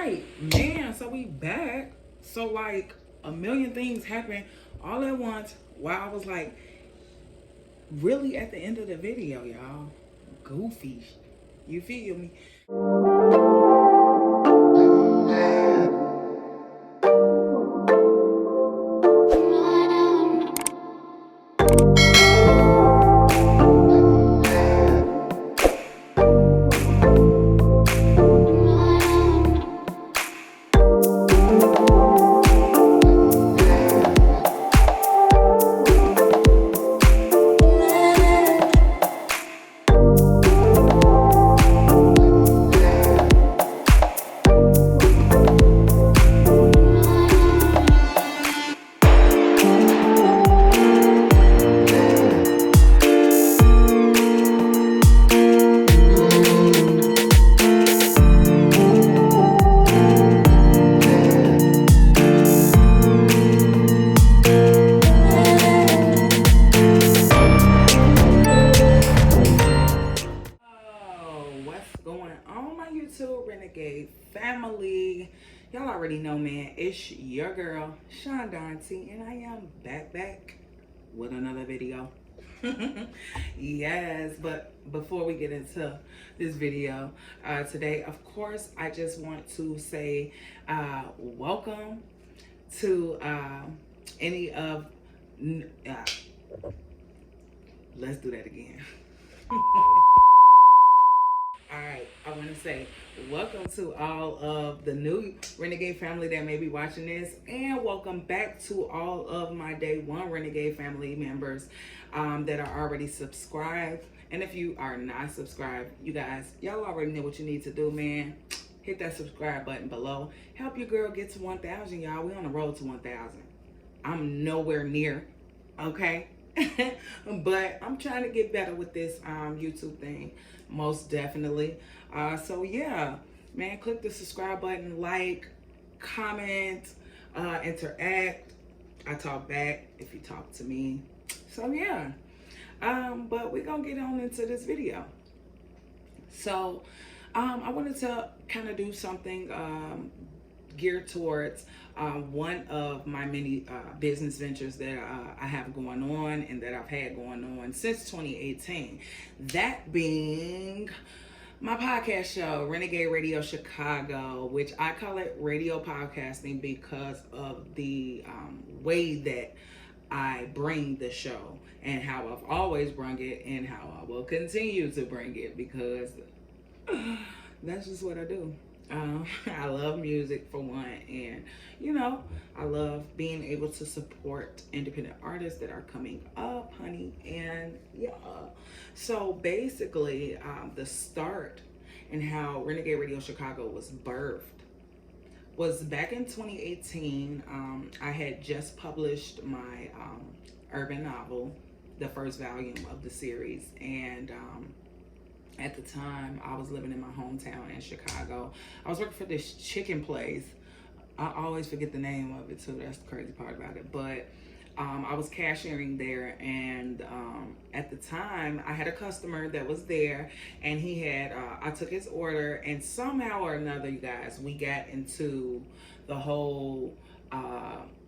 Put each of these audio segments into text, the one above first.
Right, man, so we back. So like a million things happened all at once while I was like really at the end of the video, y'all. Goofy. You feel me? YouTube Renegade Family. Y'all already know, man, it's your girl Shondon-T, and I am back with another video. Yes, but before we get into this video today, of course, I just want to say welcome to any of let's do that again. All right, I want to say welcome to all of the new Renegade family that may be watching this, and welcome back to all of my day one Renegade family members that are already subscribed. And if you are not subscribed, you guys, y'all already know what you need to do, man. Hit that subscribe button below. Help your girl get to 1,000, y'all. We on the road to 1,000. I'm nowhere near, okay? But I'm trying to get better with this YouTube thing, most definitely. So yeah, man, click the subscribe button, like, comment, interact. I talk back if you talk to me. So yeah, but we're gonna get on into this video. So I wanted to kind of do something geared towards one of my many business ventures that I have going on and that I've had going on since 2018. That being my podcast show, Renegade Radio Chicago, which I call it radio podcasting because of the way that I bring the show and how I've always brung it and how I will continue to bring it, because that's just what I do. I love music for one, and you know, I love being able to support independent artists that are coming up, honey. And yeah, so basically the start and how Renegade Radio Chicago was birthed was back in 2018. I had just published my urban novel, the first volume of the series, and at the time, I was living in my hometown in Chicago. I was working for this chicken place. I always forget the name of it too. That's the crazy part about it. But I was cashiering there, and at the time, I had a customer that was there, and he had, I took his order, and somehow or another, you guys, we got into the whole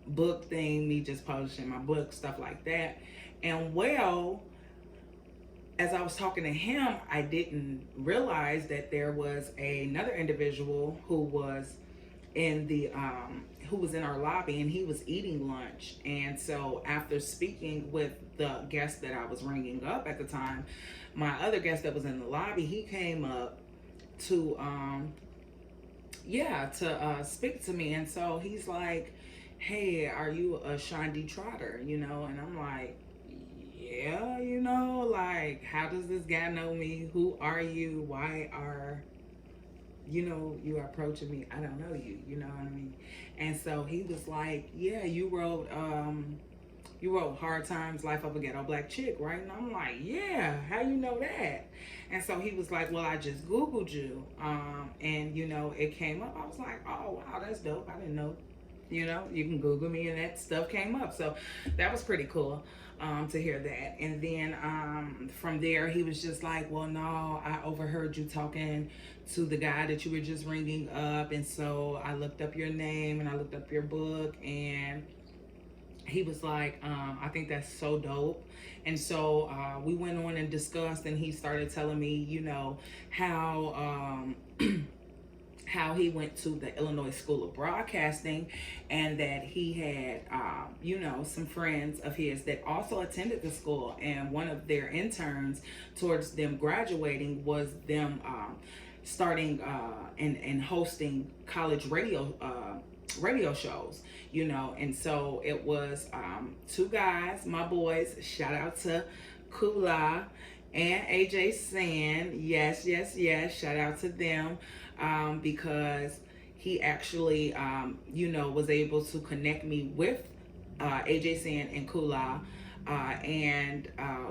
book thing, me just publishing my book, stuff like that. And well, as I was talking to him, I didn't realize that there was another individual who was in the who was in our lobby, and he was eating lunch. And so after speaking with the guest that I was ringing up at the time, my other guest that was in the lobby, he came up to speak to me. And so he's like, "Hey, are you a Shondon Trotter?" You know, and I'm like, yeah, you know, like, how does this guy know me? Who are you? Why are, you know, you are approaching me? I don't know you, you know what I mean? And so he was like, yeah, you wrote Hard Times, Life of a Ghetto Black Chick, right? And I'm like, yeah, how you know that? And so he was like, well, I just Googled you. And, you know, it came up. I was like, oh, wow, that's dope. I didn't know You know, you can Google me and that stuff came up. So that was pretty cool to hear that. And then from there, he was just like, well, no, I overheard you talking to the guy that you were just ringing up. And so I looked up your name and I looked up your book, and he was like, I think that's so dope. And so we went on and discussed, and he started telling me, you know, how how he went to the Illinois School of Broadcasting, and that he had, you know, some friends of his that also attended the school, and one of their interns towards them graduating was them starting and hosting college radio shows, you know. And so it was two guys, my boys, shout out to Kula and AJ San, yes, shout out to them, because he actually, you know, was able to connect me with AJ San and Kula. And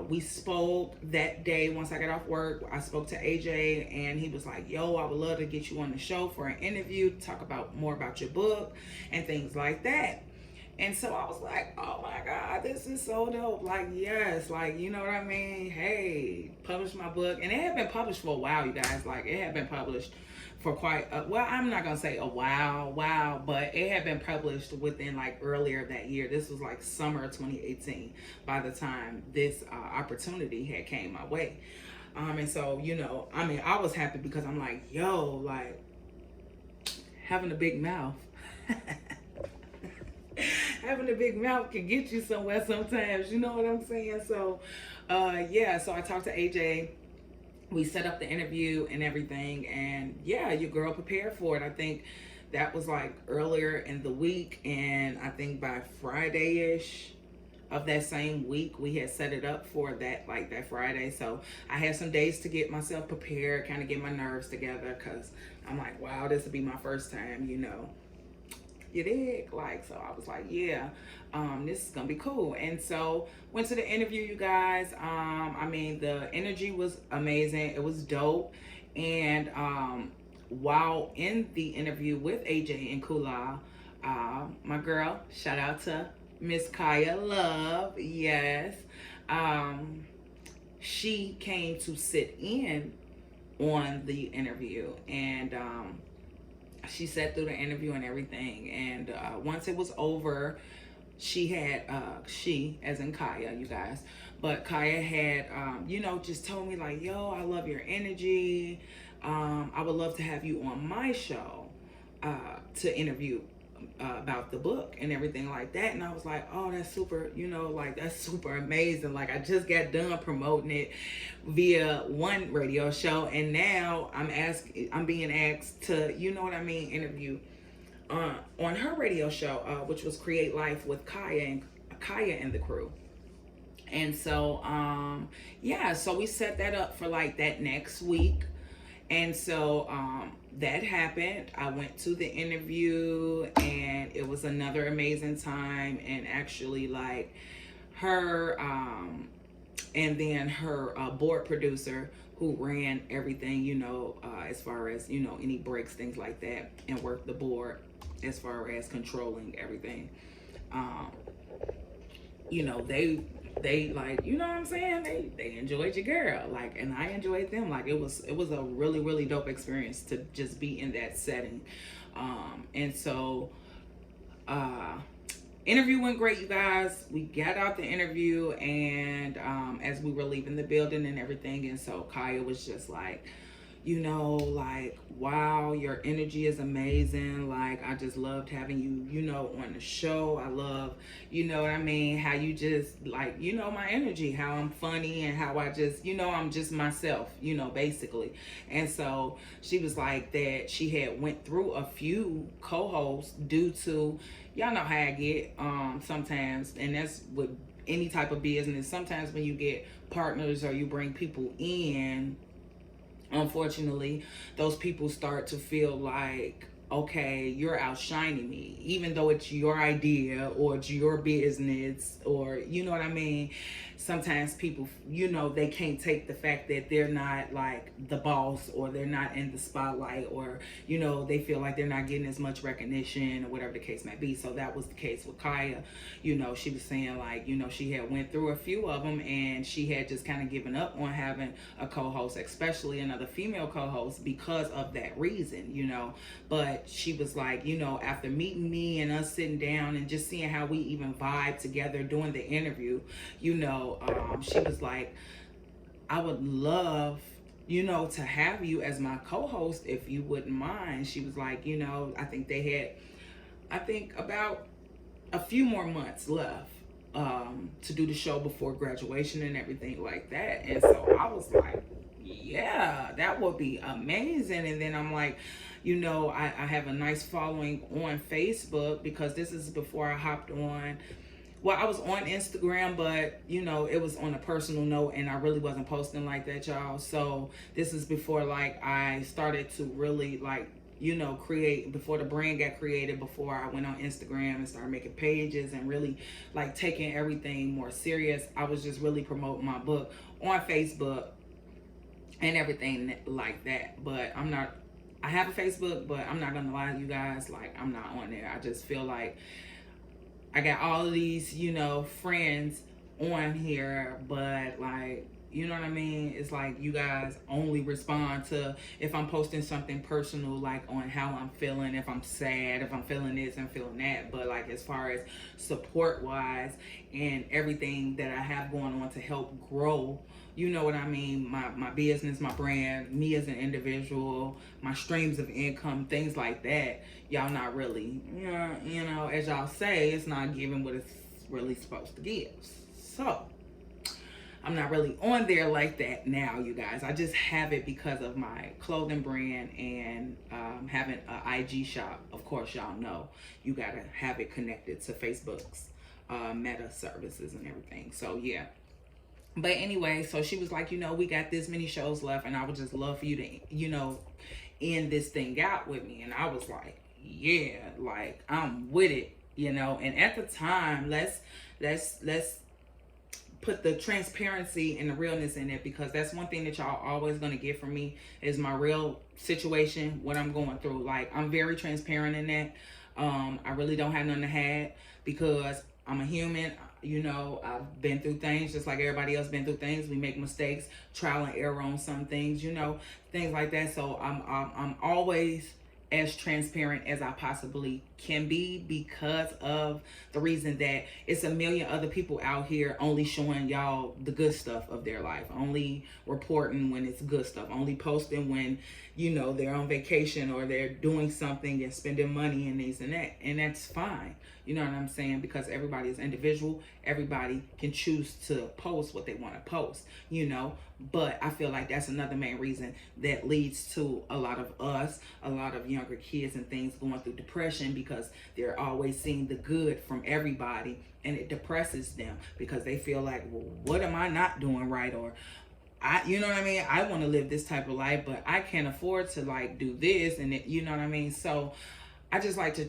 we spoke that day. Once I got off work, I spoke to AJ, and he was like, yo, I would love to get you on the show for an interview, talk about more about your book and things like that. And so I was like, oh my God, this is so dope. Like, yes, like, you know what I mean? Hey, publish my book. And it had been published for a while, you guys. Like, it had been published for quite well, I'm not gonna say a while, but it had been published within like earlier that year. This was like summer of 2018 by the time this opportunity had came my way. And so, you know, I mean, I was happy because I'm like, yo, like, having a big mouth having a big mouth can get you somewhere sometimes, you know what I'm saying? So yeah, so I talked to AJ, we set up the interview and everything, and yeah, your girl prepared for it. I think that was like earlier in the week, and I think by Friday-ish of that same week, we had set it up for that, like that Friday. So I had some days to get myself prepared, kind of get my nerves together, because I'm like, wow, this will be my first time, you know. You dig? Like, so I was like, yeah, this is gonna be cool. And so went to the interview, you guys. I mean, the energy was amazing. It was dope. And while in the interview with AJ and Kula, my girl, shout out to Miss Kaya Love, yes, she came to sit in on the interview, and she sat through the interview and everything. And once it was over, she had, she, as in Kaya, you guys, but Kaya had, you know, just told me like, yo, I love your energy. I would love to have you on my show to interview about the book and everything like that. And I was like, oh, that's super, you know, like, that's super amazing. Like, I just got done promoting it via one radio show, and now I'm being asked to, you know what I mean, interview on her radio show, which was Create Life with Kaya and the crew. And so yeah, so we set that up for like that next week. And so that happened. I went to the interview, and it was another amazing time. And actually, like, her and then her board producer, who ran everything, you know, as far as, you know, any breaks, things like that, and worked the board as far as controlling everything. You know, they like, you know what I'm saying, they enjoyed your girl, like, and I enjoyed them. Like, it was a really, really dope experience to just be in that setting. And so interview went great, you guys. We got out the interview, and as we were leaving the building and everything, and so Kaya was just like, you know, like, wow, your energy is amazing. Like, I just loved having you, you know, on the show. I love, you know what I mean, how you just, like, you know, my energy, how I'm funny, and how I just, you know, I'm just myself, you know, basically. And so she was like that she had went through a few co-hosts due to, y'all know how I get sometimes, and that's with any type of business. Sometimes when you get partners or you bring people in, unfortunately, those people start to feel like okay, you're outshining me, even though it's your idea or it's your business, or you know what I mean. Sometimes people, they can't take the fact that they're not like the boss, or they're not in the spotlight, or they feel like they're not getting as much recognition, or whatever the case may be. So that was the case with Kaya. She was saying like, she had went through a few of them, and she had just kind of given up on having a co-host, especially another female co-host, because of that reason. But she was like, after meeting me and us sitting down and just seeing how we even vibe together doing the interview, she was like, I would love, to have you as my co-host if you wouldn't mind. She was like, I think about a few more months left to do the show before graduation and everything like that. And so I was like, yeah, that would be amazing. And then I'm like, I have a nice following on Facebook, because this is before I hopped on. Well, I was on Instagram, but it was on a personal note, and I really wasn't posting like that, y'all. So this is before like I started to really like, create, before the brand got created, before I went on Instagram and started making pages and really like taking everything more serious. I was just really promoting my book on Facebook and everything like that. But I have a Facebook, but I'm not gonna lie to you guys, like I'm not on there. I just feel like I got all of these, friends on here, but like, you know what I mean? It's like you guys only respond to if I'm posting something personal, like on how I'm feeling, if I'm sad, if I'm feeling this and feeling that. But like as far as support wise and everything that I have going on to help grow, you know what I mean, my business, my brand, me as an individual, my streams of income, things like that, y'all not really, as y'all say, it's not giving what it's really supposed to give. So I'm not really on there like that now, you guys. I just have it because of my clothing brand and having an IG shop. Of course, y'all know you gotta have it connected to Facebook's meta services and everything. So yeah. But anyway, so she was like, we got this many shows left, and I would just love for you to, end this thing out with me. And I was like, yeah, like I'm with it, And at the time, let's put the transparency and the realness in it, because that's one thing that y'all always gonna get from me is my real situation, what I'm going through. Like I'm very transparent in that. I really don't have nothing to hide, because I'm a human. I've been through things just like everybody else been through things. We make mistakes, trial and error on some things, things like that. So I'm always as transparent as I possibly can be, because of the reason that it's a million other people out here only showing y'all the good stuff of their life, only reporting when it's good stuff, only posting when they're on vacation or they're doing something and spending money and this and that. And that's fine, you know what I'm saying, because everybody is individual. Everybody can choose to post what they want to post, but I feel like that's another main reason that leads to a lot of a lot of younger kids and things going through depression, because they're always seeing the good from everybody, and it depresses them because they feel like, well, what am I not doing right? Or you know what I mean? I want to live this type of life, but I can't afford to like do this and it, you know what I mean? So I just like to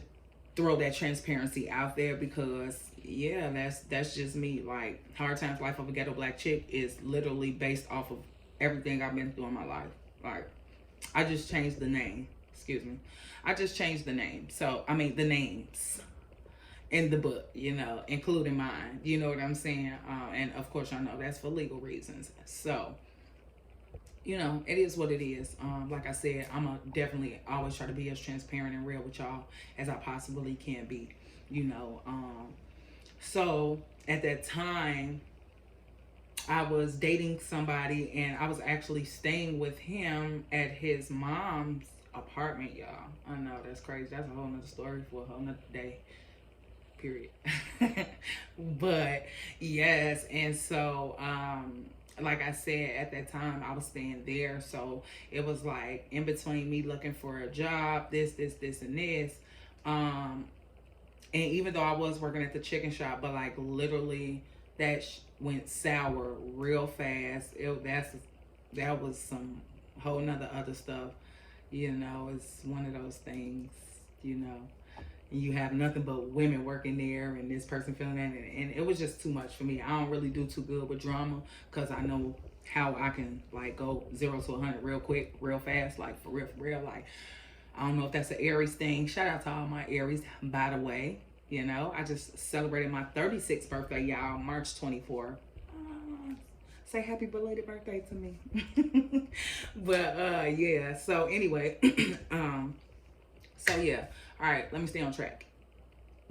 throw that transparency out there, because yeah, that's just me. Like Hard Times Life of a Ghetto Black Chick is literally based off of everything I've been through in my life. Like I just changed the name. Excuse me. I just changed the name. So I mean the names in the book, including mine. You know what I'm saying? And of course, I know that's for legal reasons. So, it is what it is. Like I said, I'm going to definitely always try to be as transparent and real with y'all as I possibly can be, So at that time, I was dating somebody, and I was actually staying with him at his mom's apartment, y'all. I know, that's crazy. That's a whole nother story for a whole nother day. Period. But yes, and so like I said, at that time I was staying there, so it was like in between me looking for a job, this and this, and even though I was working at the chicken shop, but like literally that went sour real fast. That was some whole nother other stuff You know, it's one of those things, you know, and you have nothing but women working there and this person feeling that. And it was just too much for me. I don't really do too good with drama because I know how I can like go 0 to 100 real quick, real fast, like for real. Like, I don't know if that's an Aries thing. Shout out to all my Aries, by the way. You know, I just celebrated my 36th birthday, y'all, March 24th. Say happy belated birthday to me. But yeah, so anyway, so yeah, all right, let me stay on track.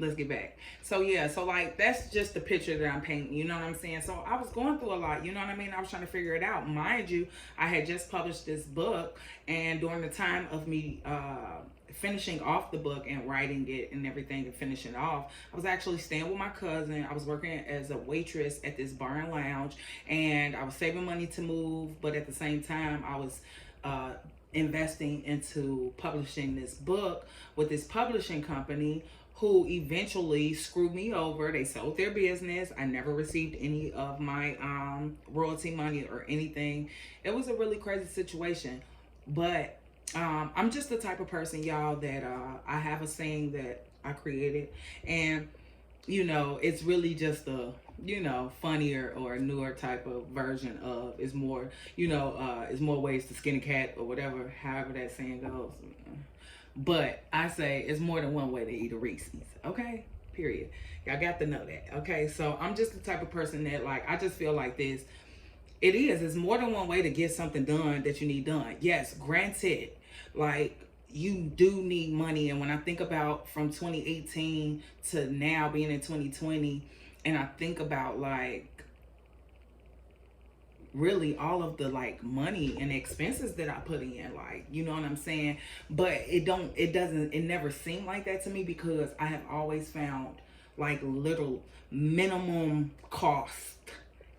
Let's get back. So yeah, so like that's just the picture that I'm painting, you know what I'm saying? So I was going through a lot, you know what I mean? I was trying to figure it out. Mind you, I had just published this book, and during the time of me finishing off the book and writing it and everything and finishing off, I was actually staying with my cousin. I was working as a waitress at this bar and lounge, and I was saving money to move, but at the same time I was investing into publishing this book with this publishing company who eventually screwed me over. They sold their business. I never received any of my royalty money or anything. It was a really crazy situation. But I'm just the type of person, y'all, that I have a saying that I created. And, you know, it's really just a, you know, funnier or newer type of version of, is more, you know, is more ways to skin a cat or whatever, however that saying goes. But I say it's more than one way to eat a Reese's, okay? Period. Y'all got to know that, okay? So I'm just the type of person that, like, I just feel like this. It's more than one way to get something done that you need done. Yes, granted, like, you do need money. And when I think about from 2018 to now being in 2020, and I think about, like, really all of the like money and expenses that I put in, like, you know what I'm saying? But it never seemed like that to me, because I have always found like little minimum cost,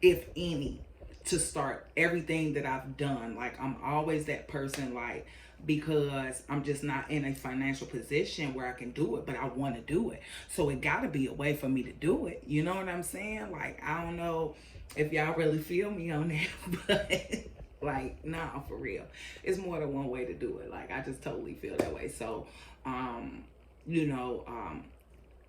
if any, to start everything that I've done. Like, I'm always that person, like, because I'm just not in a financial position where I can do it, but I want to do it. So it got to be a way for me to do it. You know what I'm saying? Like, I don't know if y'all really feel me on that, but like, nah, for real. It's more than one way to do it. Like, I just totally feel that way. So, you know,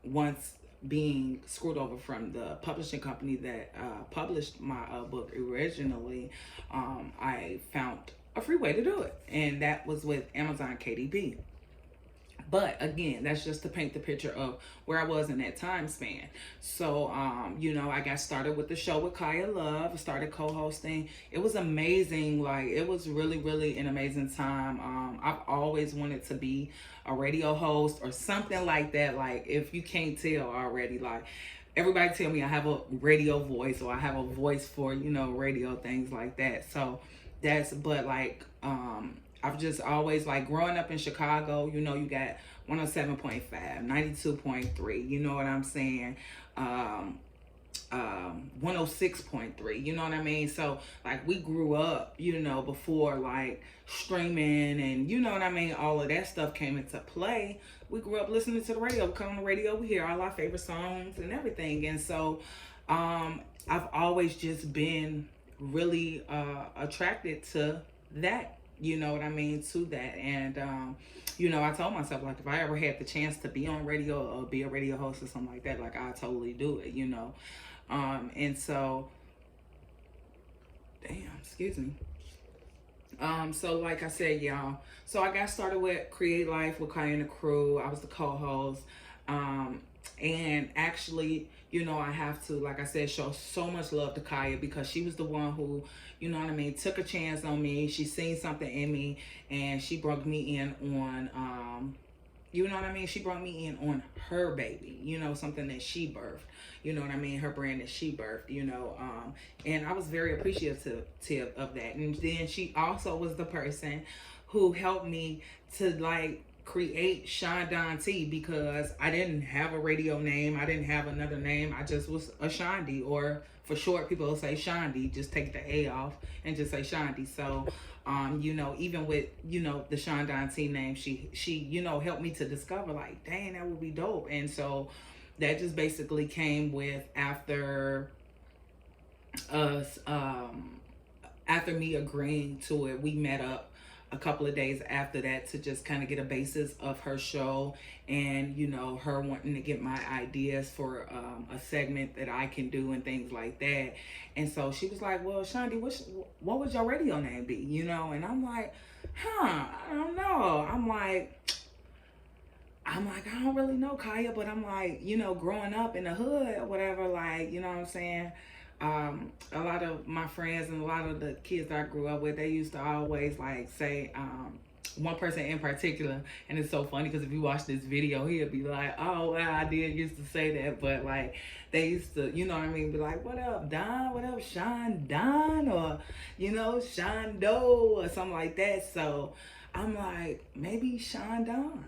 once being screwed over from the publishing company that published my book originally, I found a free way to do it, and that was with Amazon KDP. But again, that's just to paint the picture of where I was in that time span. So, you know, I got started with the show with Kaya Love, started co-hosting. It was amazing. Like, it was really, really an amazing time. I've always wanted to be a radio host or something like that. Like, if you can't tell already, like, everybody tell me I have a radio voice, or I have a voice for, you know, radio, things like that. So but like, I've just always, like, growing up in Chicago, you know, you got 107.5, 92.3, you know what I'm saying? 106.3, you know what I mean? So, like, we grew up, you know, before, like, streaming and, you know what I mean, all of that stuff came into play. We grew up listening to the radio. We come on the radio, we hear all our favorite songs and everything. And so, I've always just been really attracted to that. You know what I mean? To that. And, you know, I told myself, like, if I ever had the chance to be on radio or be a radio host or something like that, like, I'd totally do it, you know? And so, excuse me. So like I said, y'all, so I got started with Create Life with Kaya and the crew. I was the co-host. And actually, you know, I have to, like I said, show so much love to Kaya, because she was the one who, you know what I mean, took a chance on me. She seen something in me, and she brought me in on, you know what I mean? She brought me in on her baby, you know, something that she birthed, you know what I mean? Her brand that she birthed, you know, and I was very appreciative of that. And then she also was the person who helped me to, like, create Shondon-T, because I didn't have a radio name. I didn't have another name. I just was a Shondi, or for short, people will say Shondi. Just take the A off and just say Shondi. So, you know, even with, you know, the Shondon-T name, she, you know, helped me to discover, like, dang, that would be dope. And so that just basically came with after us, after me agreeing to it. We met up a couple of days after that to just kind of get a basis of her show, and you know, her wanting to get my ideas for a segment that I can do and things like that. And so she was like, well, Shondi, what would your radio name be, you know? And I'm like, I don't know. I'm like, I don't really know, Kaya, but I'm like, you know, growing up in the hood or whatever, like, you know what I'm saying? A lot of my friends and a lot of the kids that I grew up with, they used to always like say, one person in particular, and it's so funny because if you watch this video, he'll be like, oh, well, I did used to say that, but like, they used to, you know what I mean, be like, what up, Don? What up, Shondon? Or, you know, Shondo or something like that. So I'm like, maybe Shondon.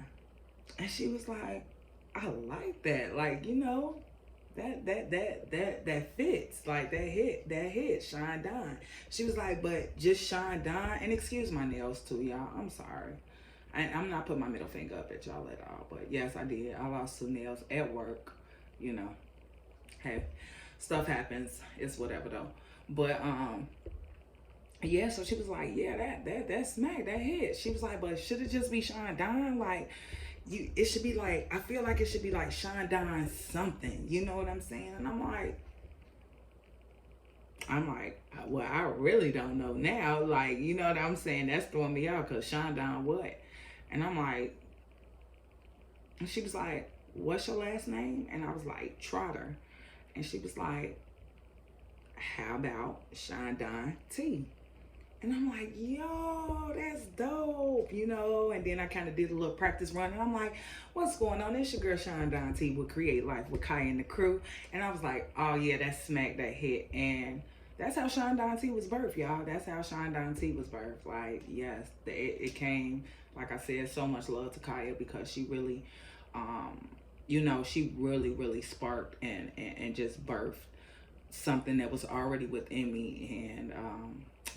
And she was like, I like that. Like, you know, that fits. Like that hit, Shondon. She was like, but just Shondon. And excuse my nails too, y'all. I'm sorry. I'm not putting my middle finger up at y'all at all. But yes, I did. I lost 2 nails at work. You know. Hey, stuff happens. It's whatever though. But yeah, so she was like, yeah, that smack, that hit. She was like, but should it just be Shondon? Like, it should be like, I feel like it should be like Shondon something, you know what I'm saying? And I'm like, well, I really don't know now. Like, you know what I'm saying? That's throwing me out, because Shondon what? And I'm like, and she was like, what's your last name? And I was like, Trotter. And she was like, how about Shondon-T? And I'm like, yo, that's dope, you know? And then I kind of did a little practice run. And I'm like, what's going on? It's your girl Shondon-T with Create Life with Kai and the crew. And I was like, oh, yeah, that smack, that hit. And that's how Shondon-T was birthed, y'all. That's how Shondon-T was birthed. Like, yes, it came, like I said, so much love to Kaya, because she really, you know, she really sparked and just birthed something that was already within me. And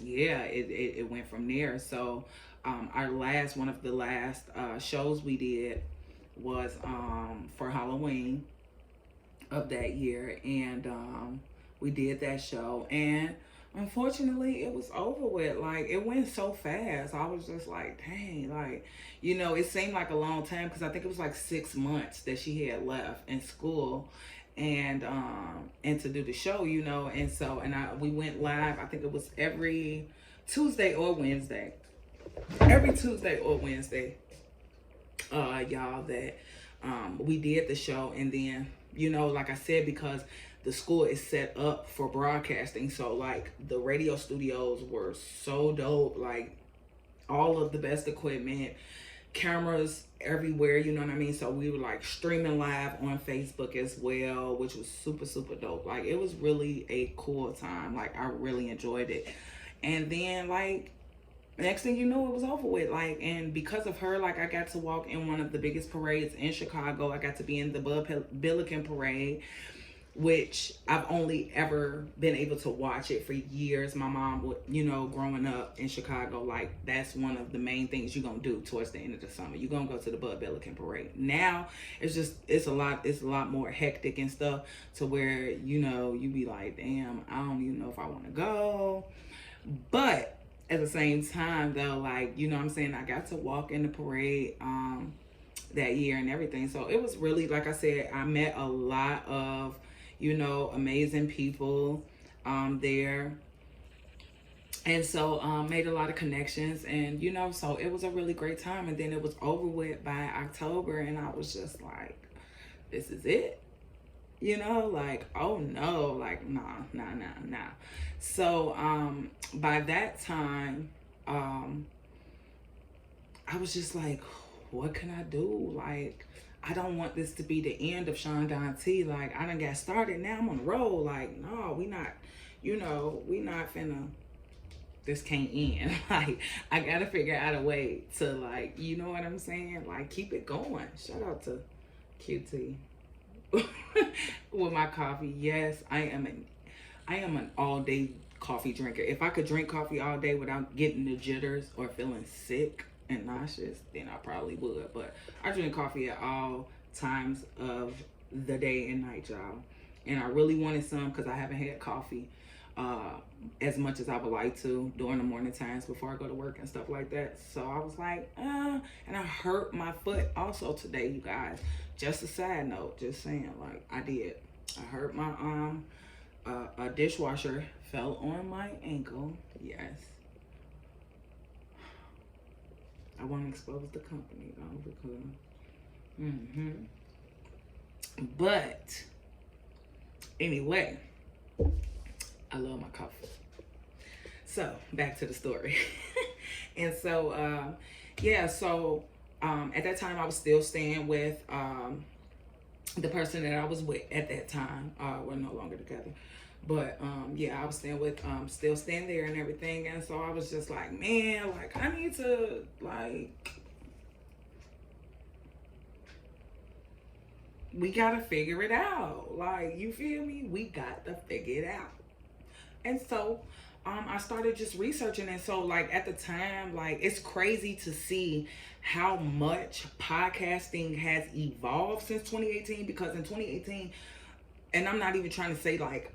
yeah, it went from there. So one of the last shows we did was for Halloween of that year, and we did that show, and unfortunately it was over with. Like, it went so fast. I was just like, dang, like, you know, it seemed like a long time, because I think it was like 6 months that she had left in school, and to do the show, you know. And so, we went live, I think it was every Tuesday or Wednesday, y'all, that we did the show. And then, you know, like I said, because the school is set up for broadcasting, so like the radio studios were so dope, like all of the best equipment, cameras everywhere, you know what I mean? So we were like streaming live on Facebook as well, which was super dope. Like, it was really a cool time. Like, I really enjoyed it. And then, like, next thing you know, it was over with. Like, and because of her, like, I got to walk in one of the biggest parades in Chicago. I got to be in the Billiken parade, which I've only ever been able to watch it for years. My mom would, you know, growing up in Chicago, like, that's one of the main things you're gonna do towards the end of the summer. You're gonna go to the Billiken parade. Now it's a lot more hectic and stuff, to where, you know, you be like, damn, I don't even know if I want to go. But at the same time though, like, you know what I'm saying, I got to walk in the parade that year and everything. So it was really, like I said, I met a lot of, you know, amazing people there. And so made a lot of connections, and, you know, so it was a really great time. And then it was over with by October, and I was just like, this is it, you know, like, oh no, like, nah. So by that time, I was just like, what can I do? Like, I don't want this to be the end of Shondon-T. Like, I done got started, now I'm on the road. Like, no, we not, you know, we not finna, this can't end. Like, I gotta figure out a way to, like, you know what I'm saying? Like, keep it going. Shout out to QT with my coffee. Yes, I am an all-day coffee drinker. If I could drink coffee all day without getting the jitters or feeling sick and nauseous, then I probably would. But I drink coffee at all times of the day and night, y'all. And I really wanted some, because I haven't had coffee as much as I would like to during the morning times before I go to work and stuff like that. So I was like, and I hurt my foot also today, you guys. Just a side note, just saying, like, I did. I hurt my a dishwasher fell on my ankle. Yes. I won't expose the company though, because but anyway, I love my coffee. So back to the story. And so yeah, so at that time I was still staying with the person that I was with at that time. We're no longer together. But yeah, I was staying with still staying there and everything. And so I was just like, man, like I need to we gotta figure it out. Like, you feel me? We got to figure it out. And so I started just researching. And so like at the time, like it's crazy to see how much podcasting has evolved since 2018, because in 2018, and I'm not even trying to say like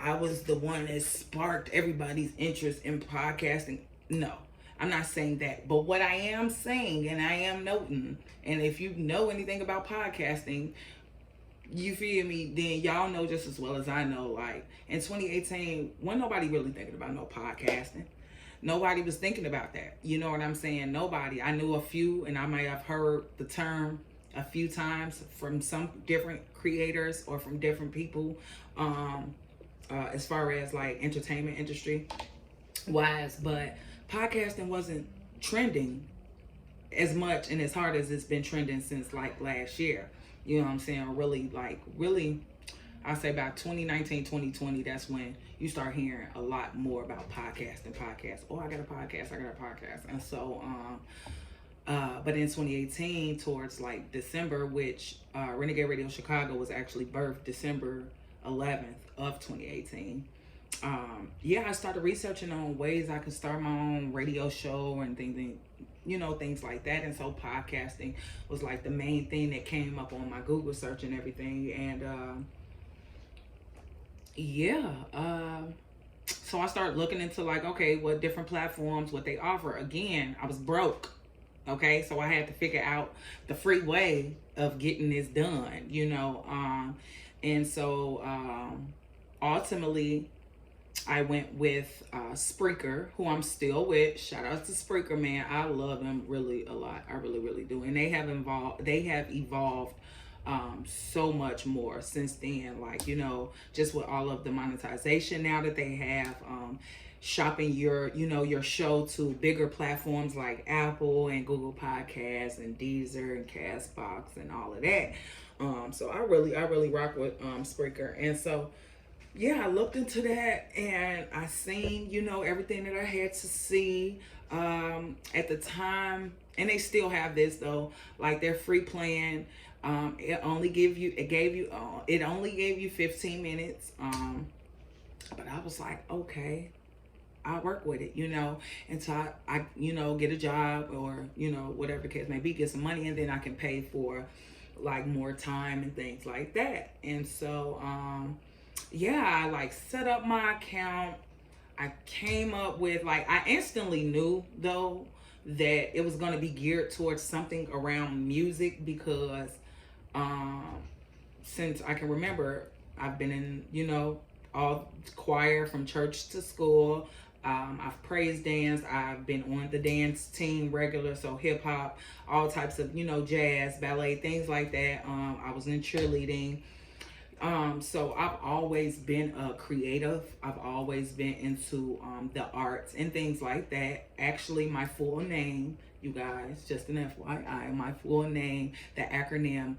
I was the one that sparked everybody's interest in podcasting. No, I'm not saying that. But what I am saying, and I am noting, and if you know anything about podcasting, you feel me, then y'all know just as well as I know, like in 2018, wasn't nobody really thinking about no podcasting. Nobody was thinking about that. You know what I'm saying? Nobody. I knew a few, and I might have heard the term a few times from some different creators or from different people, as far as like entertainment industry wise, but podcasting wasn't trending as much and as hard as it's been trending since like last year. You know what I'm saying? Really, I say about 2019, 2020, that's when you start hearing a lot more about podcasts. Oh, I got a podcast. And so, but in 2018, towards like December, which Renegade Radio Chicago was actually birthed December 11th of 2018. Yeah, I started researching on ways I could start my own radio show and things, you know, things like that. And so podcasting was like the main thing that came up on my Google search and everything. And yeah, so I started looking into like, okay, what different platforms, what they offer. Again, I was broke. Okay, so I had to figure out the free way of getting this done, you know. And so ultimately, I went with Spreaker, who I'm still with. Shout out to Spreaker, man. I love them really a lot. I really, really do. And they have evolved so much more since then. Like, you know, just with all of the monetization now that they have, shopping your show to bigger platforms like Apple and Google Podcasts and Deezer and Castbox and all of that. So I really rock with Spreaker. And so yeah, I looked into that and I seen, you know, everything that I had to see at the time. And they still have this though, like their free plan. It only gave you 15 minutes. But I was like, okay, I'll work with it, you know, until I you know, get a job or, you know, whatever the case may be, get some money, and then I can pay for like more time and things like that. And so, yeah, I like set up my account. I came up with like, I instantly knew though that it was going to be geared towards something around music, because since I can remember, I've been in, you know, all choir from church to school. I've praise danced. I've been on the dance team regular, so hip hop, all types of, you know, jazz, ballet, things like that. I was in cheerleading. So I've always been a creative. I've always been into the arts and things like that. Actually, my full name, you guys, just an FYI, my full name, the acronym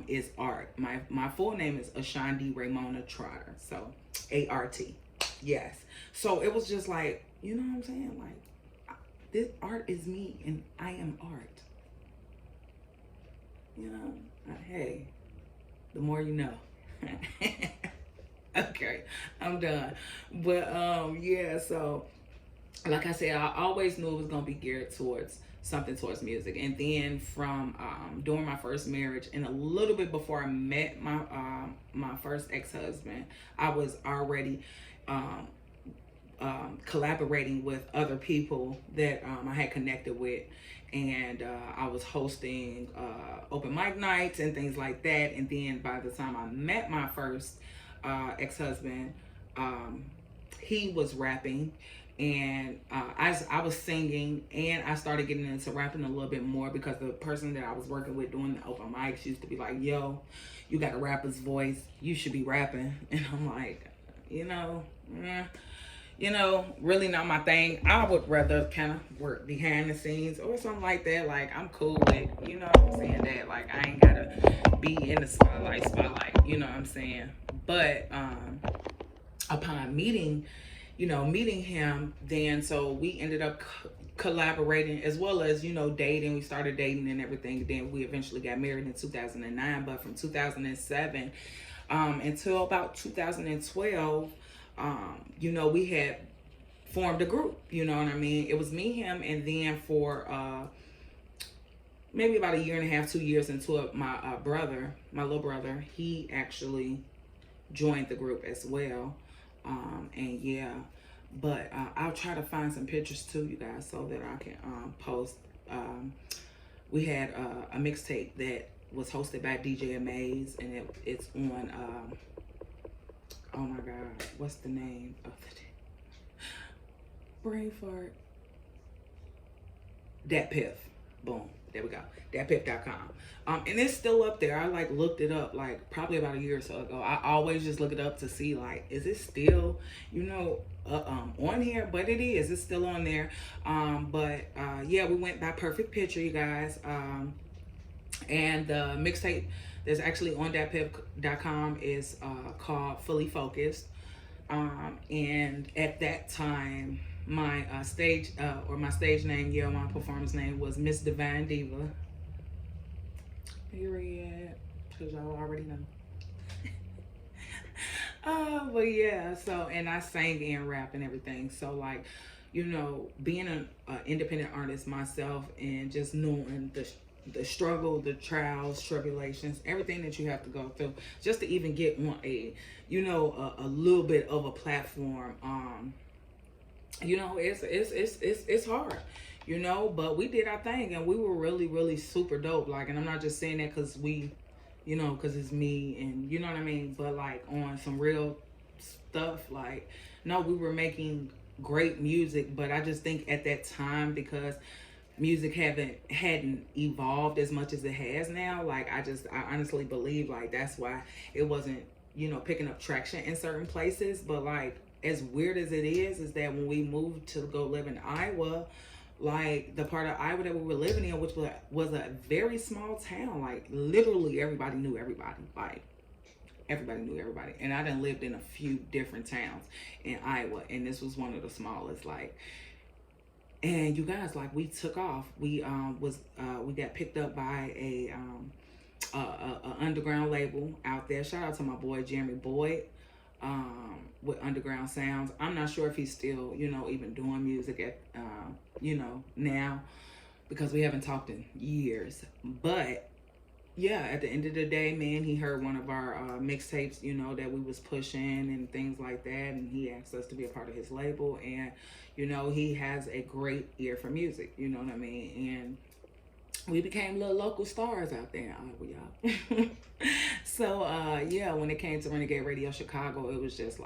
is ART. My full name is Shondon-T. So ART. Yes. So it was just like, you know what I'm saying? Like, this art is me and I am art. You know, hey, the more you know. Okay, I'm done. But yeah, so like I said, I always knew it was gonna be geared towards something towards music. And then from during my first marriage and a little bit before I met my my first ex-husband, I was already collaborating with other people that I had connected with, and I was hosting open mic nights and things like that. And then by the time I met my first ex-husband, he was rapping, and I was singing, and I started getting into rapping a little bit more because the person that I was working with doing the open mics used to be like, yo, you got a rapper's voice, you should be rapping. And I'm like, really not my thing. I would rather kind of work behind the scenes or something like that. Like, I'm cool with, saying that. Like, I ain't gotta be in the spotlight, you know what I'm saying? But upon meeting him, then so we ended up collaborating as well as, dating. We started dating and everything. Then we eventually got married in 2009. But from 2007 until about 2012, we had formed a group, you know what I mean? It was me, him, and then for maybe about a year and a half, 2 years into it, my little brother, he actually joined the group as well. And yeah, but I'll try to find some pictures too, you guys, so that I can post. We had a mixtape that was hosted by DJ Amaze, and it's on oh my God, what's the name of the brain fart? Dat Piff. Boom. There we go. Datpiff.com. And it's still up there. I looked it up probably about a year or so ago. I always just look it up to see is it still, on here? But it is. It's still on there. Yeah, we went by Perfect Picture, you guys. And the mixtape that's actually on datpiff.com is called Fully Focused. And at that time, my stage name, my performance name was Miss Divine Diva. Period. Because y'all already know. But yeah, so, and I sang and rap and everything. So being an independent artist myself, and just knowing the struggle, the trials, tribulations, everything that you have to go through just to even get on a little bit of a platform. It's hard, but we did our thing, and we were really, really super dope. And I'm not just saying that because because it's me, and you know what I mean, but on some real stuff, no, we were making great music. But I just think at that time, because music hadn't evolved as much as it has now, I honestly believe that's why it wasn't picking up traction in certain places. But as weird as it is that when we moved to go live in Iowa, the part of Iowa that we were living in, which was a very small town, literally everybody knew everybody. Everybody knew everybody. And I done lived in a few different towns in Iowa, and this was one of the smallest. And you guys, we took off. We got picked up by a underground label out there. Shout out to my boy Jeremy Boyd, with Underground Sounds. I'm not sure if he's still, even doing music at, now, because we haven't talked in years. But yeah, at the end of the day, man, he heard one of our mixtapes, that we was pushing and things like that, and he asked us to be a part of his label. And he has a great ear for music, you know what I mean? And we became little local stars out there, y'all. So yeah, when it came to Renegade Radio Chicago, it was just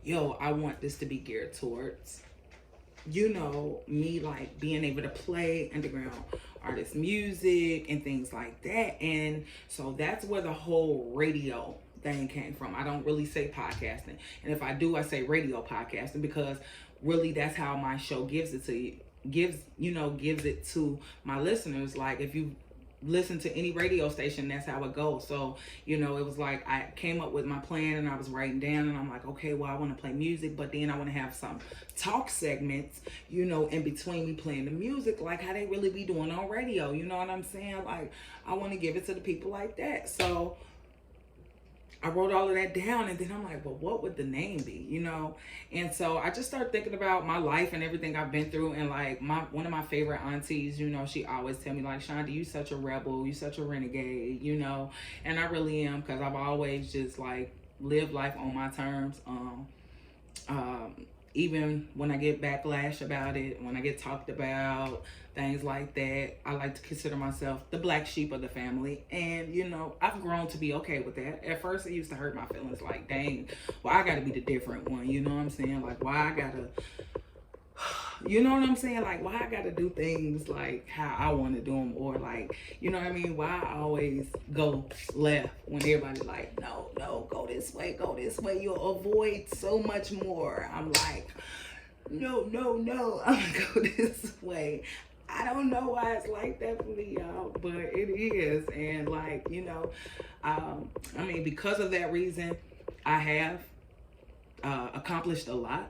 yo, I want this to be geared towards me being able to play underground artist music and things like that. And so that's where the whole radio thing came from. I don't really say podcasting, and if I do, I say radio podcasting, because really that's how my show gives it to you, gives it to my listeners. If you listen to any radio station, that's how it goes. So it was I came up with my plan, and I was writing down, and I'm okay, well, I want to play music, but then I want to have some talk segments in between me playing the music, how they really be doing on radio, you know what I'm saying? I want to give it to the people like that. So I wrote all of that down, and then I'm well, what would the name be, And so I just started thinking about my life and everything I've been through. And one of my favorite aunties, she always tell me Shonda, you such a rebel, you such a renegade, And I really am, because I've always just lived life on my terms. Even when I get backlash about it, when I get talked about, things like that, I like to consider myself the black sheep of the family. And, you know, I've grown to be okay with that. At first, it used to hurt my feelings like, dang, well, I got to be the different one. You know what I'm saying? Like, why I got to, you know what I'm saying? Like, why I got to do things like how I want to do them, or like, you know what I mean? Why I always go left when everybody like, no, go this way, you'll avoid so much more. I'm like, no, I'm gonna go this way. I don't know why it's like that for me, y'all, but it is. And like, you know, I mean, because of that reason, I have accomplished a lot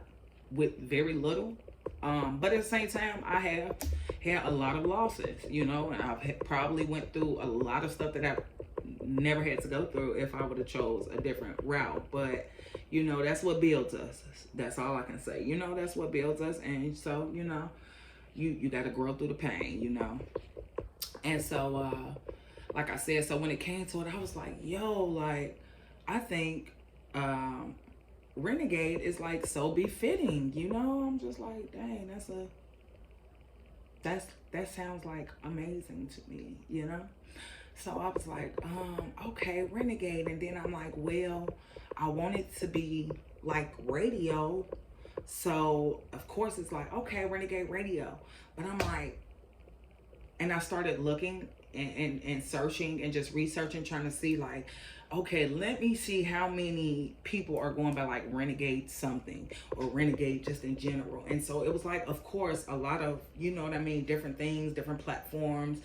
with very little. But at the same time, I have had a lot of losses, you know, and I've probably went through a lot of stuff that I've never had to go through if I would have chose a different route. But, you know, that's what builds us. That's all I can say. You know, that's what builds us. And so, you know, you got to grow through the pain, you know. And so, like I said, so when it came to it, I was like, yo, like, I think Renegade is like so befitting, you know. I'm just like, dang, that sounds like amazing to me, you know. So I was like, okay, Renegade. And then I'm like, well, I want it to be like radio, so of course it's like, okay, Renegade Radio. But I'm like, and I started looking and searching and just researching, trying to see like, okay, let me see how many people are going by like Renegade something or Renegade just in general. And so it was like, of course, a lot of, you know what I mean, different things, different platforms,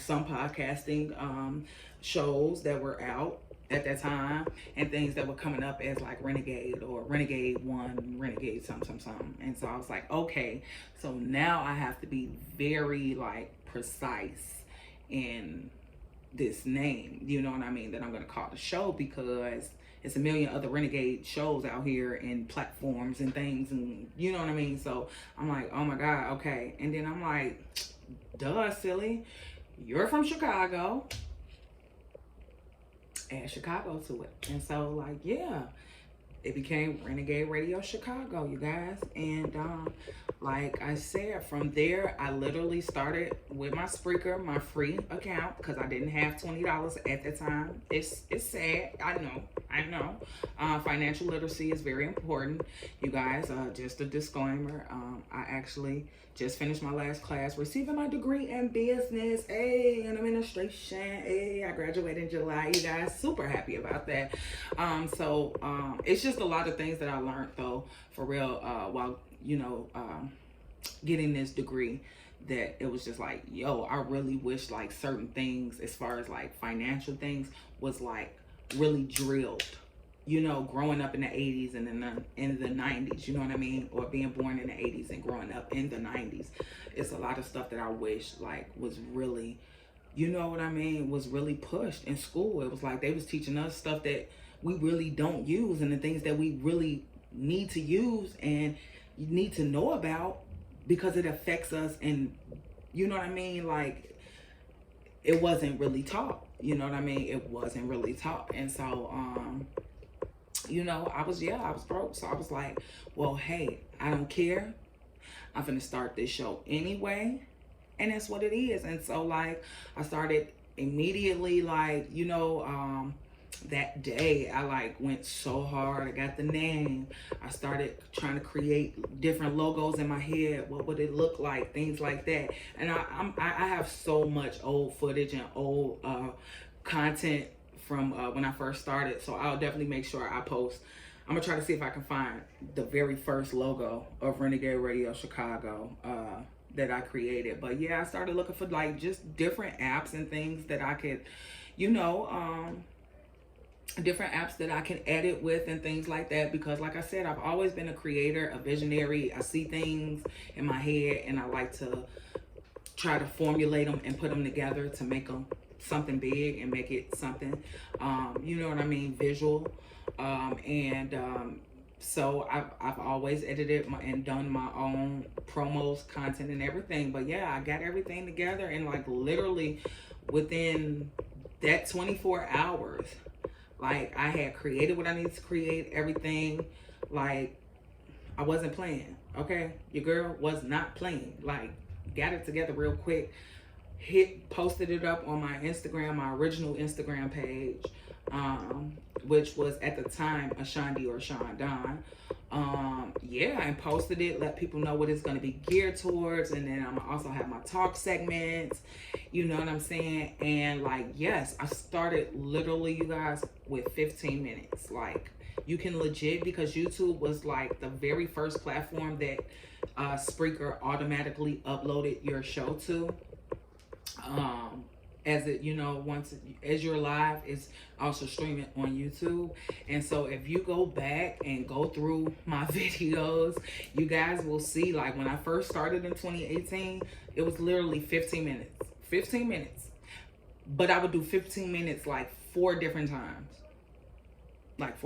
some podcasting shows that were out at that time, and things that were coming up as like Renegade or Renegade 1, Renegade something. And so I was like, okay, so now I have to be very like precise in this name, you know what I mean, that I'm going to call the show, because it's a million other Renegade shows out here and platforms and things, and you know what I mean. So I'm like, oh my God, okay. And then I'm like, duh, silly, you're from Chicago, add Chicago to it. And so like, yeah, it became Renegade Radio Chicago, you guys. And like I said, from there, I literally started with my Spreaker, my free account, because I didn't have $20 at the time. It's sad, I know. Financial literacy is very important, you guys. Just a disclaimer, I actually just finished my last class, receiving my degree in business, in administration. I graduated in July, you guys. Super happy about that. So it's just a lot of things that I learned, though, for real, while, you know, getting this degree, that it was just like, yo, I really wish like certain things as far as like financial things was like really drilled, you know, growing up in the 80s and in the 90s, you know what I mean? Or being born in the 80s and growing up in the 90s. It's a lot of stuff that I wish like was really, you know what I mean, was really pushed in school. It was like they was teaching us stuff that we really don't use, and the things that we really need to use and you need to know about, because it affects us. And you know what I mean? Like, it wasn't really taught, you know what I mean? It wasn't really taught. And so, you know, I was broke. So I was like, well, hey, I don't care. I'm gonna start this show anyway. And that's what it is. And so like, I started immediately, like, you know, that day I like went so hard. I got the name. I started trying to create different logos in my head. What would it look like? Things like that. And I have so much old footage and old content from when I first started. So I'll definitely make sure I post. I'm gonna try to see if I can find the very first logo of Renegade Radio Chicago that I created. But yeah, I started looking for like just different apps and things that I could, you know, different apps that I can edit with and things like that, because like I said, I've always been a creator, a visionary. I see things in my head and I like to try to formulate them and put them together to make them something big and make it something, you know what I mean, visual. So I've always edited and done my own promos, content and everything. But yeah, I got everything together, and like literally within that 24 hours, like I had created what I needed to create, everything. Like I wasn't playing. Okay, your girl was not playing. Like, got it together real quick. Posted it up on my Instagram, my original Instagram page, which was at the time a Shondie or Shondon. Yeah, and posted it, let people know what it's going to be geared towards, and then I'm also have my talk segments, you know what I'm saying? And like, yes, I started literally, you guys, with 15 minutes. Like, you can legit, because YouTube was like the very first platform that Spreaker automatically uploaded your show to. As it, you know, once as you're live, it's also streaming on YouTube. And so if you go back and go through my videos, you guys will see, like, when I first started in 2018, it was literally 15 minutes, but I would do 15 minutes like 4 different times. Like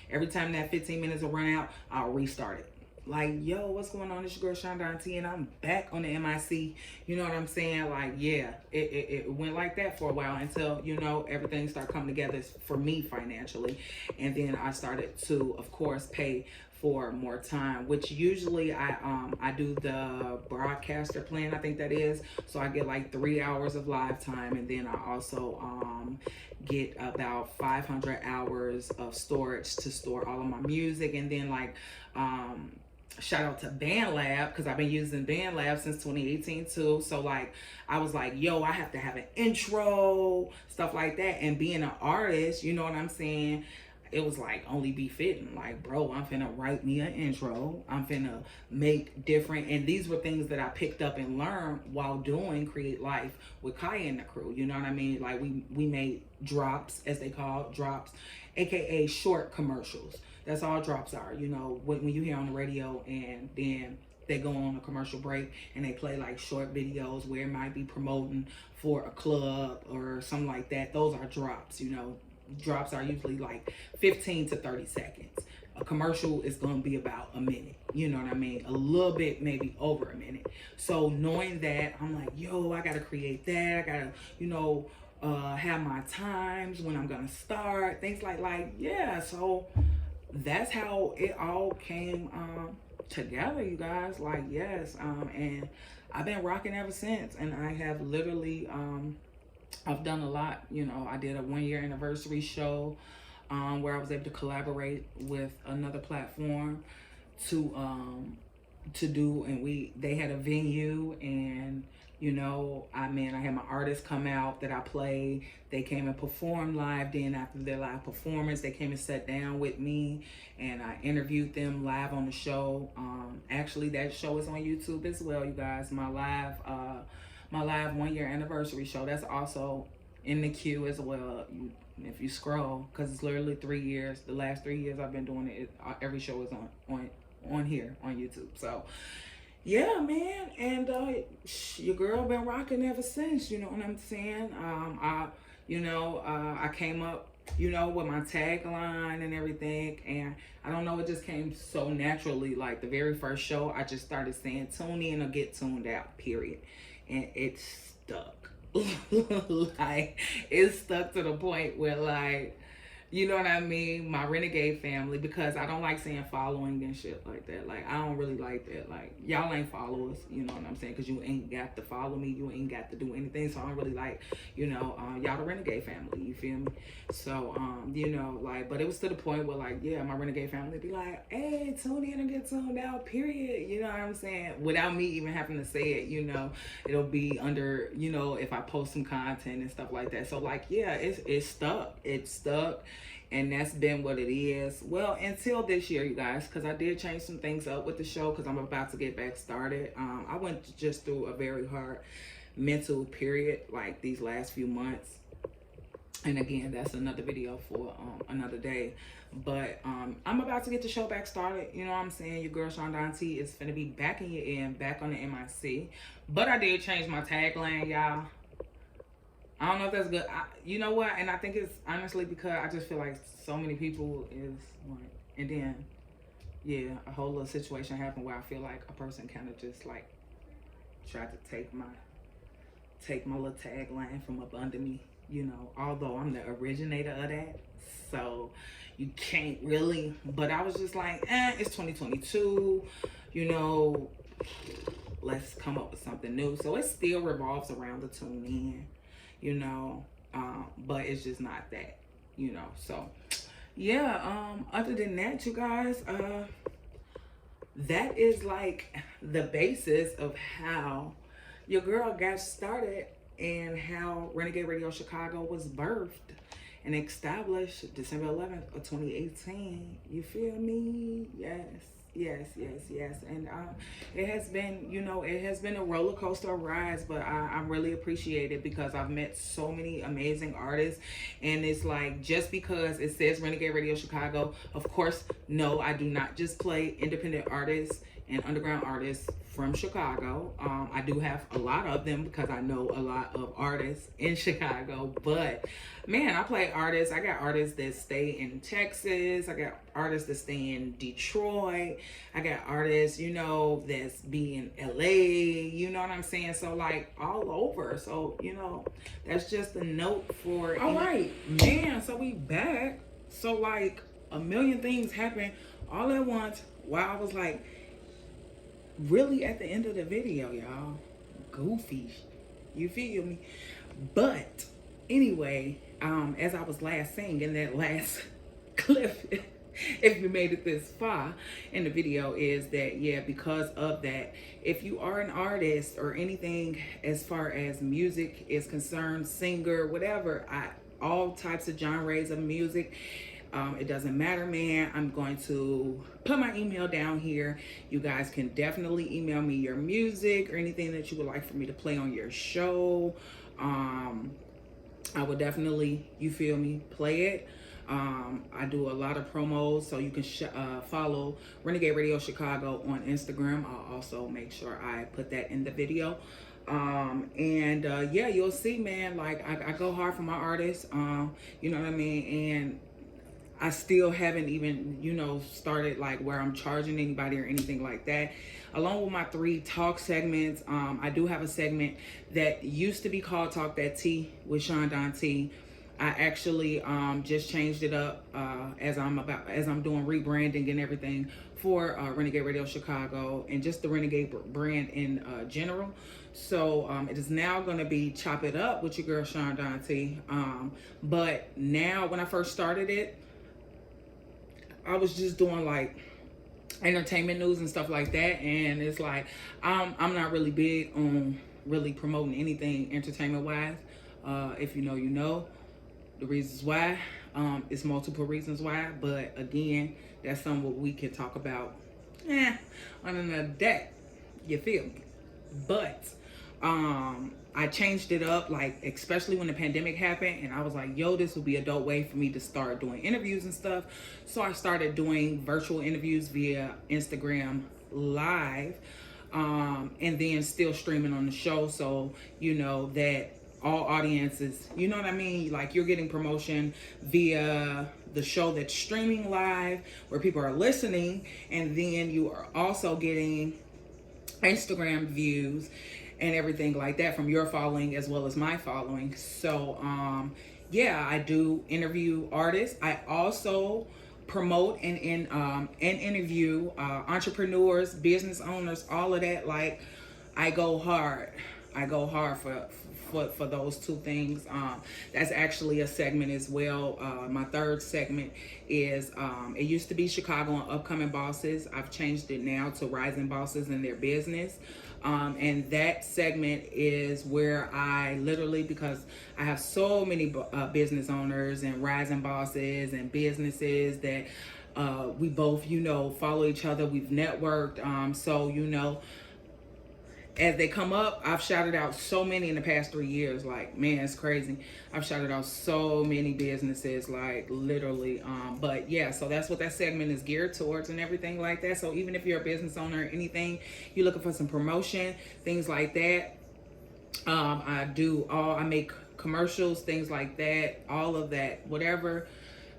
every time that 15 minutes will run out, I'll restart it. Like, yo, what's going on? It's your girl Shondon-T, and I'm back on the MIC. You know what I'm saying? Like, yeah, it went like that for a while until, you know, everything started coming together for me financially. And then I started to, of course, pay for more time, which usually I do the broadcaster plan, I think that is. So I get like 3 hours of live time, and then I also get about 500 hours of storage to store all of my music. And then like shout out to BandLab, because I've been using BandLab since 2018 too. So like, I was like, yo, I have to have an intro, stuff like that. And being an artist, you know what I'm saying, it was like only be fitting. Like, bro, I'm finna write me an intro. I'm finna make different. And these were things that I picked up and learned while doing Create Life with Kaya and the crew. You know what I mean? Like, we made drops, as they call drops, aka short commercials. That's all drops are, you know, when you hear on the radio and then they go on a commercial break and they play like short videos where it might be promoting for a club or something like that. Those are drops, you know. Drops are usually like 15 to 30 seconds. A commercial is going to be about a minute, you know what I mean? A little bit, maybe over a minute. So knowing that, I'm like, yo, I got to create that. I got to, you know, have my times when I'm going to start, things like, yeah. So that's how it all came together, you guys. Like, yes, and I've been rocking ever since. And I have literally I've done a lot. You know, I did a 1-year anniversary show where I was able to collaborate with another platform to do, and they had a venue, and you know, I had my artists come out that I played. They came and performed live. Then after their live performance, they came and sat down with me, and I interviewed them live on the show. Actually, that show is on YouTube as well, you guys. My live 1-year anniversary show. That's also in the queue as well. If you scroll, because it's literally 3 years. The last 3 years I've been doing it. Every show is on here on YouTube. So. Yeah, man, and your girl been rocking ever since, you know what I'm saying? I came up, you know, with my tagline and everything, and I don't know, it just came so naturally. Like, the very first show, I just started saying, tune in or get tuned out, period. And it stuck. Like, it stuck to the point where, like, you know what I mean? My Renegade family, because I don't like saying following and shit like that. Like, I don't really like that. Like, y'all ain't followers, you know what I'm saying? Because you ain't got to follow me. You ain't got to do anything. So I don't really like, you know, y'all the Renegade family. You feel me? So, you know, like, but it was to the point where, like, yeah, my Renegade family be like, hey, tune in and get tuned out, period. You know what I'm saying? Without me even having to say it, you know, it'll be under, you know, if I post some content and stuff like that. So, like, yeah, it stuck. It stuck. And that's been what it is. Well, until this year, you guys, because I did change some things up with the show because I'm about to get back started. I went just through a very hard mental period, like these last few months. And again, that's another video for another day. But I'm about to get the show back started. You know what I'm saying? Your girl Shondon-T is finna be back in your ear and back on the MIC. But I did change my tagline, y'all. I don't know if that's good. You know what? And I think it's honestly because I just feel like so many people is like, and then, yeah, a whole little situation happened where I feel like a person kind of just like tried to take my little tagline from up under me. you know, although I'm the originator of that. So you can't really, but I was just like, it's 2022, you know, let's come up with something new. So it still revolves around the tune in, you know, but it's just not that, you know. So yeah, other than that, you guys, that is like the basis of how your girl got started and how Renegade Radio Chicago was birthed and established December 11th of 2018. You feel me? Yes. And it has been, you know, it has been a roller coaster rise, but I really appreciate it because I've met so many amazing artists. And it's like, just because it says Renegade Radio Chicago, of course, no, I do not just play independent artists and underground artists from Chicago. I do have a lot of them because I know a lot of artists in Chicago, but man, I play artists. I got artists that stay in Texas. I got artists that stay in Detroit. I got artists, you know, that's be in LA, you know what I'm saying? So like all over. So, you know, that's just a note for, all right, man, so we back. So like a million things happen all at once while I was like, really at the end of the video, y'all, goofy, you feel me? But anyway, as I was last saying in that last clip, if you made it this far in the video, is that, yeah, because of that, if you are an artist or anything as far as music is concerned, singer, whatever, all types of genres of music, it doesn't matter, man. I'm going to put my email down here. You guys can definitely email me your music or anything that you would like for me to play on your show. I would definitely, you feel me, play it. I do a lot of promos, so you can follow Renegade Radio Chicago on Instagram. I'll also make sure I put that in the video. Yeah, you'll see, man, like I go hard for my artists, you know what I mean? And I still haven't even, you know, started like where I'm charging anybody or anything like that. Along with my 3 talk segments, I do have a segment that used to be called Talk That Tea with Shondon-T. I actually just changed it up as I'm doing rebranding and everything for Renegade Radio Chicago and just the Renegade brand in general. So it is now going to be Chop It Up with your girl Shondon-T. But now, when I first started it, I was just doing like entertainment news and stuff like that, and it's like I'm not really big on really promoting anything entertainment wise. If you know, you know. The reasons why, it's multiple reasons why, but again, that's something we can talk about on another day. You feel me? But I changed it up, like especially when the pandemic happened, and I was like, yo, this would be a dope way for me to start doing interviews and stuff. So I started doing virtual interviews via Instagram Live, and then still streaming on the show, so you know that all audiences, you know what I mean? Like you're getting promotion via the show that's streaming live where people are listening, and then you are also getting Instagram views and everything like that from your following as well as my following. So yeah, I do interview artists. I also promote and interview entrepreneurs, business owners, all of that. Like I go hard for those 2 things. That's actually a segment as well. My 3rd segment is it used to be Chicago and Upcoming Bosses. I've changed it now to Rising Bosses in Their Business. And that segment is where I literally, because I have so many business owners and rising bosses and businesses that we both, you know, follow each other. We've networked. So, you know, as they come up, I've shouted out so many in the past 3 years. Like, man, it's crazy. I've shouted out so many businesses, like literally. But yeah, so that's what that segment is geared towards and everything like that. So even if you're a business owner or anything, you're looking for some promotion, things like that. I make commercials, things like that, all of that, whatever.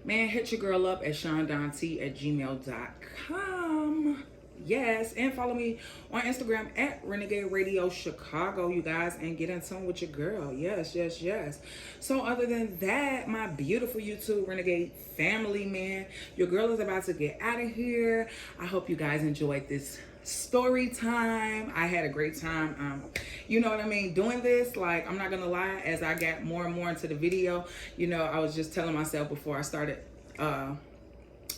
Man, hit your girl up at shondont@gmail.com. Yes, and follow me on Instagram at Renegade Radio Chicago, you guys, and get in tune with your girl. Yes, yes, yes. So other than that, my beautiful YouTube Renegade family, man, your girl is about to get out of here. I hope you guys enjoyed this story time. I had a great time. You know what I mean, doing this. Like, I'm not gonna lie, as I got more and more into the video, you know, I was just telling myself before I started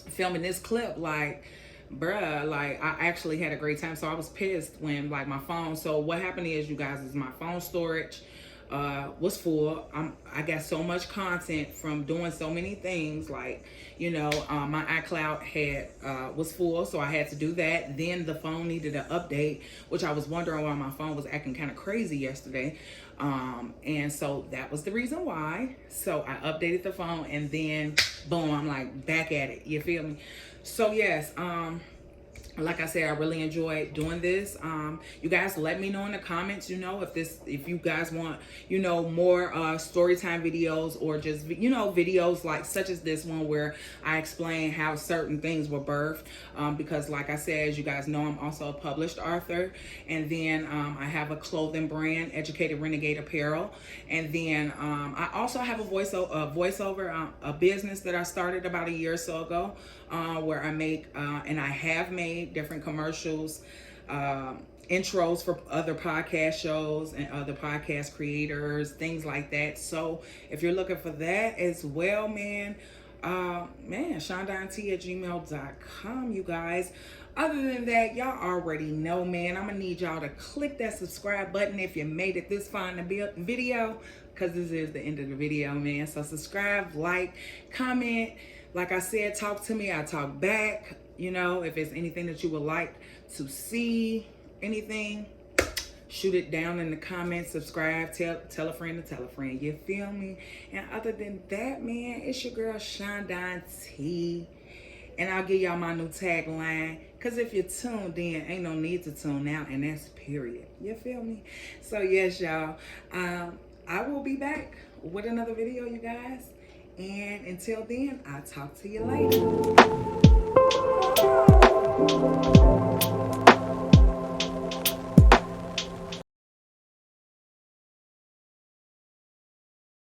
filming this clip, like, bruh, like, I actually had a great time. So I was pissed when, like, my phone, so what happened is, you guys, is my phone storage was full. I got so much content from doing so many things, like, you know, my iCloud had was full, so I had to do that. Then the phone needed an update, which I was wondering why my phone was acting kind of crazy yesterday, and so that was the reason why. So I updated the phone, and then boom, I'm like back at it, you feel me? So yes, like I said, I really enjoyed doing this. You guys let me know in the comments, you know, if you guys want, you know, more story time videos, or just, you know, videos like such as this one where I explain how certain things were birthed. Because like I said, as you guys know, I'm also a published author. And then I have a clothing brand, Educated Renegade Apparel. And then I also have a voiceover business that I started about a year or so ago, where I make and I have made different commercials, intros for other podcast shows and other podcast creators, things like that. So if you're looking for that as well, man, Shondon-T at gmail.com, you guys. Other than that, y'all already know, man, I'm gonna need y'all to click that subscribe button if you made it this far in the video, because this is the end of the video, man. So subscribe, like, comment. Like I said, talk to me, I talk back. You know, if it's anything that you would like to see, anything, shoot it down in the comments. Subscribe, tell a friend to tell a friend, you feel me? And other than that, man, it's your girl Shondon-T, and I'll give y'all my new tagline, because if you're tuned in, ain't no need to tune out, and that's period, you feel me? So yes, y'all, I will be back with another video, you guys, and until then, I'll talk to you later.